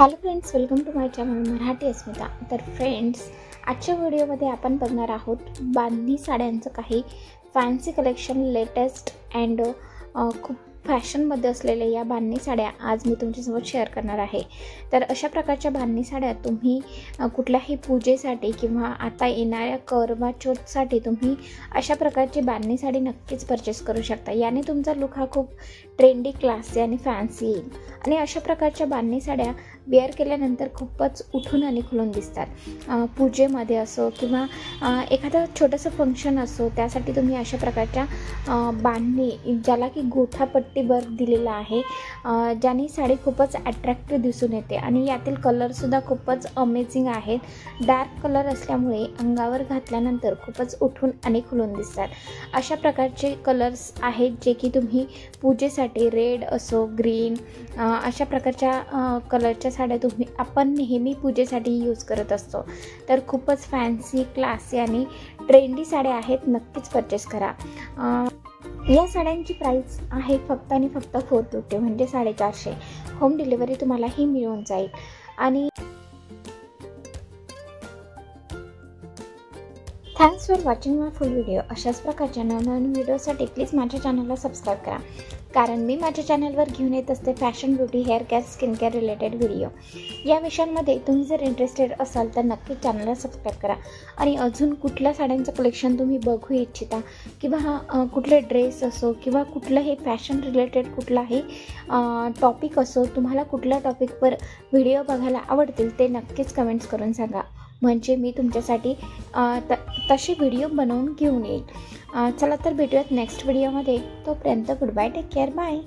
Hello friends, welcome to my channel Marathi Asmita. तर friends, आजच्या व्हिडिओमध्ये आपण बघणार आहोत बांधणी साड्यांचं काही फॅन्सी कलेक्शन, लेटेस्ट अँड खूप फॅशनमध्ये असलेल्या या बांधणी साड्या आज मी तुमच्यासोबत शेअर करणार आहे। तर अशा प्रकारच्या बांधणी साड्या तुम्ही कुठल्याही पूजेसाठी किंवा आता येणाऱ्या करवा चौथसाठी तुम्ही अशा प्रकारची बांधणी साडी नक्कीच परचेस करू शकता। याने तुमचा लुक हा खूप ट्रेंडी, क्लासी आणि फॅन्सी येईल। आणि अशा प्रकारच्या बांधणी साड्या वेअर केल्यानंतर खूपच उठून आणि खुलून दिसतात। पूजेमध्ये असो किंवा एखादं छोटंसं फंक्शन असो, त्यासाठी तुम्ही अशा प्रकारच्या बांधणी, ज्याला की गोठापट्टी वर्क दिलेला आहे, ज्याने साडी खूपच अट्रॅक्टिव्ह दिसून येते। आणि यातील कलरसुद्धा खूपच अमेझिंग आहेत। डार्क कलर असल्यामुळे अंगावर घातल्यानंतर खूपच उठून आणि खुलून दिसतात। अशा प्रकारचे कलर्स आहेत जे की तुम्ही पूजेसाठी, रेड असो, ग्रीन, अशा प्रकारच्या कलरच्या साड्या आपण नेहमी पूजेसाठी यूज करत असतो। तर खूपच फॅन्सी, क्लासी आणि ट्रेंडी साड्या आहेत, नक्कीच परचेस करा। या साड्यांची प्राइस आहे फक्त आणि फक्त 450 म्हणजे 450। होम डिलिव्हरी तुम्हाला ही मिळून जाईल। आणि thanks for watching my full video. अशाच प्रकारच्या नवनवीन व्हिडिओसाठी प्लीज माझ्या चॅनलला सबस्क्राईब करा, कारण मी माझ्या चॅनलवर घेऊन येत असते fashion, beauty, hair care, skin care related video. या विषयांमध्ये तुम्ही जर इंटरेस्टेड असाल तर नक्कीच चॅनलला सबस्क्राईब करा। आणि अजून कुठल्या साड्यांचं कलेक्शन तुम्ही बघू इच्छिता किंवा कुठले ड्रेस असो किंवा कुठलंही फॅशन रिलेटेड कुठलाही टॉपिक असो, तुम्हाला कुठल्या टॉपिकवर व्हिडिओ बघायला आवडतील ते नक्कीच कमेंट्स करून सांगा, म्हणजे मी तुमच्यासाठी तसे व्हिडिओ बनवून घेऊन येईल। चला तर भेटूयात नेक्स्ट व्हिडिओमध्ये। तोपर्यंत good bye, take care, bye.